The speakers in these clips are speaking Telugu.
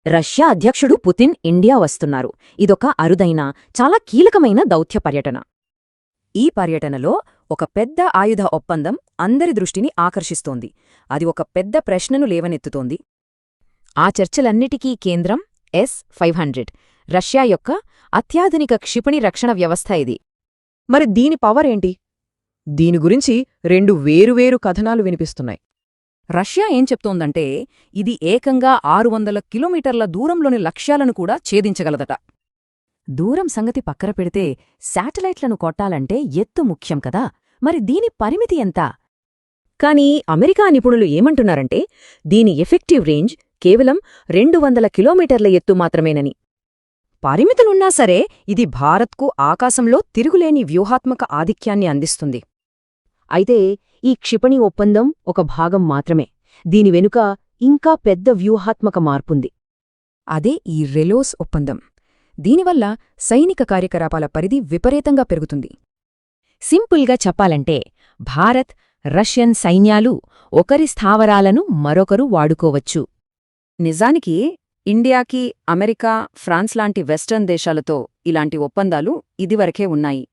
రష్యా అధ్యక్షుడు పుతిన్ ఇండియా వస్తున్నారు. ఇదొక అరుదైన, చాలా కీలకమైన దౌత్య పర్యటన. ఈ పర్యటనలో ఒక పెద్ద ఆయుధ ఒప్పందం అందరి దృష్టిని ఆకర్షిస్తోంది. అది ఒక పెద్ద ప్రశ్నను లేవనెత్తుతోంది. ఆ చర్చలన్నిటికీ కేంద్రం S-500, రష్యా యొక్క అత్యాధునిక క్షిపణి రక్షణ వ్యవస్థ ఇది. మరి దీని పవర్ ఏంటి? దీని గురించి రెండు వేరువేరు కథనాలు వినిపిస్తున్నాయి. రష్యా ఏం చెప్తోందంటే ఇది ఏకంగా 600 కిలోమీటర్ల దూరంలోని లక్ష్యాలను కూడా ఛేదించగలదట. దూరం సంగతి పక్కన పెడితే శాటిలైట్లను కొట్టాలంటే ఎత్తు ముఖ్యం కదా, మరి దీని పరిమితి ఎంత? కానీ అమెరికా నిపుణులు ఏమంటున్నారంటే దీని ఎఫెక్టివ్ రేంజ్ కేవలం 200 కిలోమీటర్ల ఎత్తు మాత్రమేనని. పరిమితులున్నా సరే ఇది భారత్కు ఆకాశంలో తిరుగులేని వ్యూహాత్మక ఆధిక్యాన్ని అందిస్తుంది. అయితే ఈ క్షిపణి ఒప్పందం ఒక భాగం మాత్రమే. దీని వెనుక ఇంకా పెద్ద వ్యూహాత్మక మార్పుంది. అదే ఈ రెలోస్ ఒప్పందం. దీనివల్ల సైనిక కార్యకలాపాల పరిధి విపరీతంగా పెరుగుతుంది. సింపుల్గా చెప్పాలంటే భారత్, రష్యన్ సైన్యాలు ఒకరి స్థావరాలను మరొకరు వాడుకోవచ్చు. నిజానికి ఇండియాకి అమెరికా, ఫ్రాన్స్ లాంటి వెస్టర్న్ దేశాలతో ఇలాంటి ఒప్పందాలు ఇదివరకే ఉన్నాయి.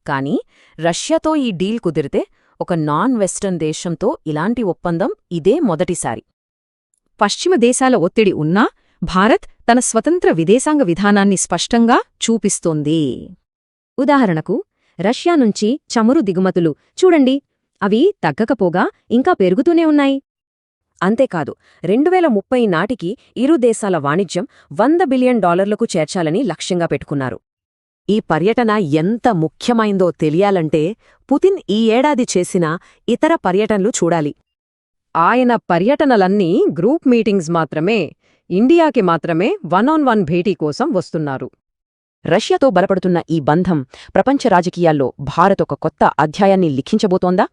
కానీ రష్యాతో ఈ డీల్ కుదిరితే ఒక నాన్ వెస్టర్న్ దేశంతో ఇలాంటి ఒప్పందం ఇదే మొదటిసారి. పశ్చిమ దేశాల ఒత్తిడి ఉన్నా భారత్ తన స్వతంత్ర విదేశాంగ విధానాన్ని స్పష్టంగా చూపిస్తోంది. ఉదాహరణకు రష్యా నుంచి చమురు దిగుమతులు చూడండి, అవి తగ్గకపోగా ఇంకా పెరుగుతూనే ఉన్నాయి. అంతేకాదు 2030 నాటికి ఇరు దేశాల వాణిజ్యం $100 బిలియన్ చేర్చాలని లక్ష్యంగా పెట్టుకున్నారు. ఈ పర్యటన ఎంత ముఖ్యమైందో తెలియాలంటే పుతిన్ ఈ ఏడాది చేసిన ఇతర పర్యటనలు చూడాలి. ఆయన పర్యటనలన్నీ గ్రూప్ మీటింగ్స్ మాత్రమే, ఇండియాకి మాత్రమే 1-on-1 భేటీ కోసం వస్తున్నారు. రష్యాతో బలపడుతున్న ఈ బంధం ప్రపంచ రాజకీయాల్లో భారత్ ఒక కొత్త అధ్యాయాన్ని లిఖించబోతోందా?